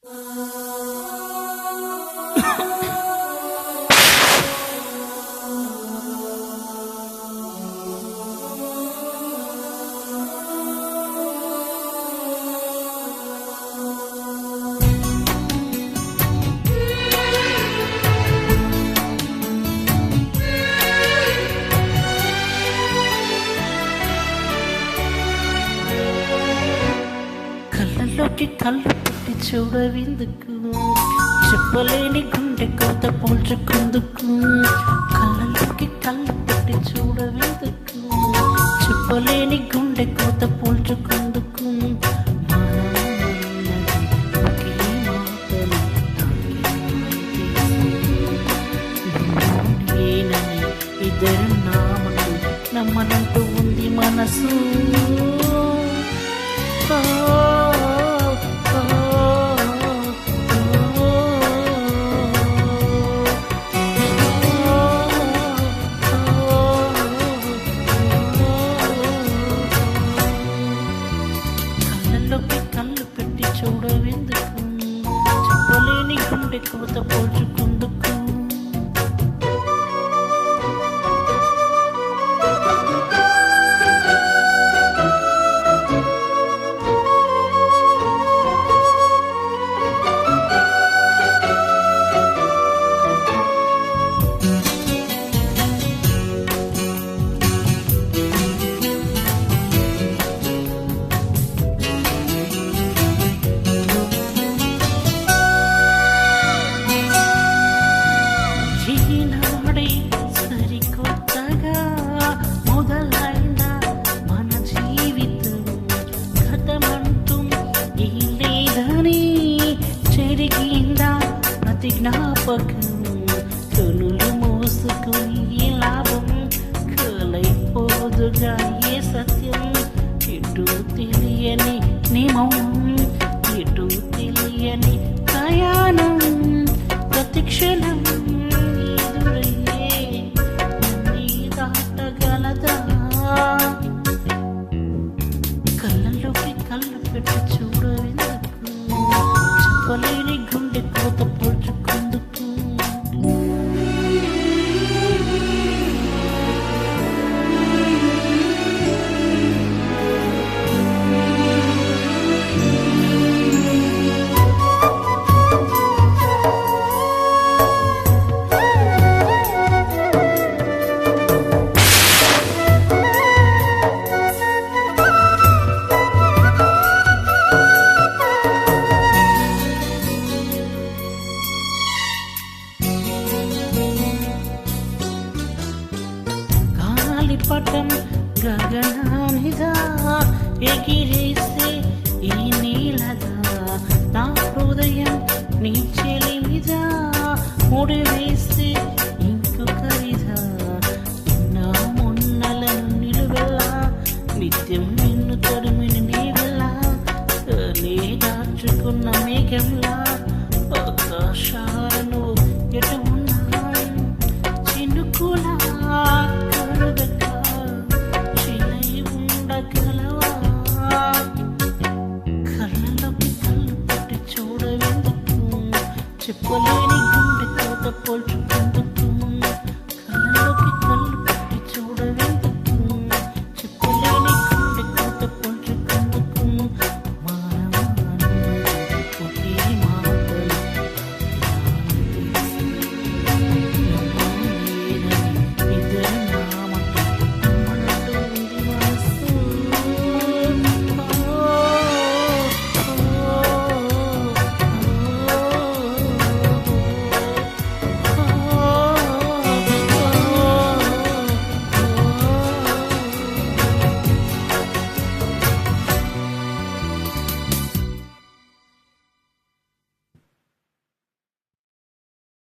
కళ్ళలోకి కళ్ళు పెట్టి చూడవిందుకు, చెప్పలేని గుండె కోత పోల్చుకుందుకు. కళ్ళలోకి కళ్ళు పెట్టి చూడవిందుకు, చెప్పలేని గుండె కోత పోల్చుకుందుకు. ఇద్దరు నామకు నమ్మనంటూ ఉంది మనసు. కళ్ళలోకి కళ్ళు పెట్టి చూడవెందుకు, చెప్పలేని గుండె కోత పోల్చుకుందుకు. సరికొత్తగా మొదలైన మన జీవితం గతమంటూ ఈ లేదని చెరిగిందా ప్రతి జ్ఞాపకం. కనులు మోసుకుని లాభం కలైపోదుగా ఏ సత్యం. ఎటు తెలియని నిమౌనం, ఎటు తెలియని ప్రయాణం. ప్రతి క్షణం కళ్ళలోకి కళ్ళు పెట్టి చూడవెందుకు, చెప్పలేని గుండె కోత పోల్చుకుందుకు. పటం గగనానిదా ఎగిరేసే ఈ నీలదా, నా హృదయం నీ చెలిమిదా ముడి వేస్తే ఇంకొకరిదా. నా మొన్నలను నిలువెల్లా నిత్యం నిన్ను తరిమిని నీవెల్లా, నీ దాచుకున్న మేఘంలా ఆకాశాలను ఎటు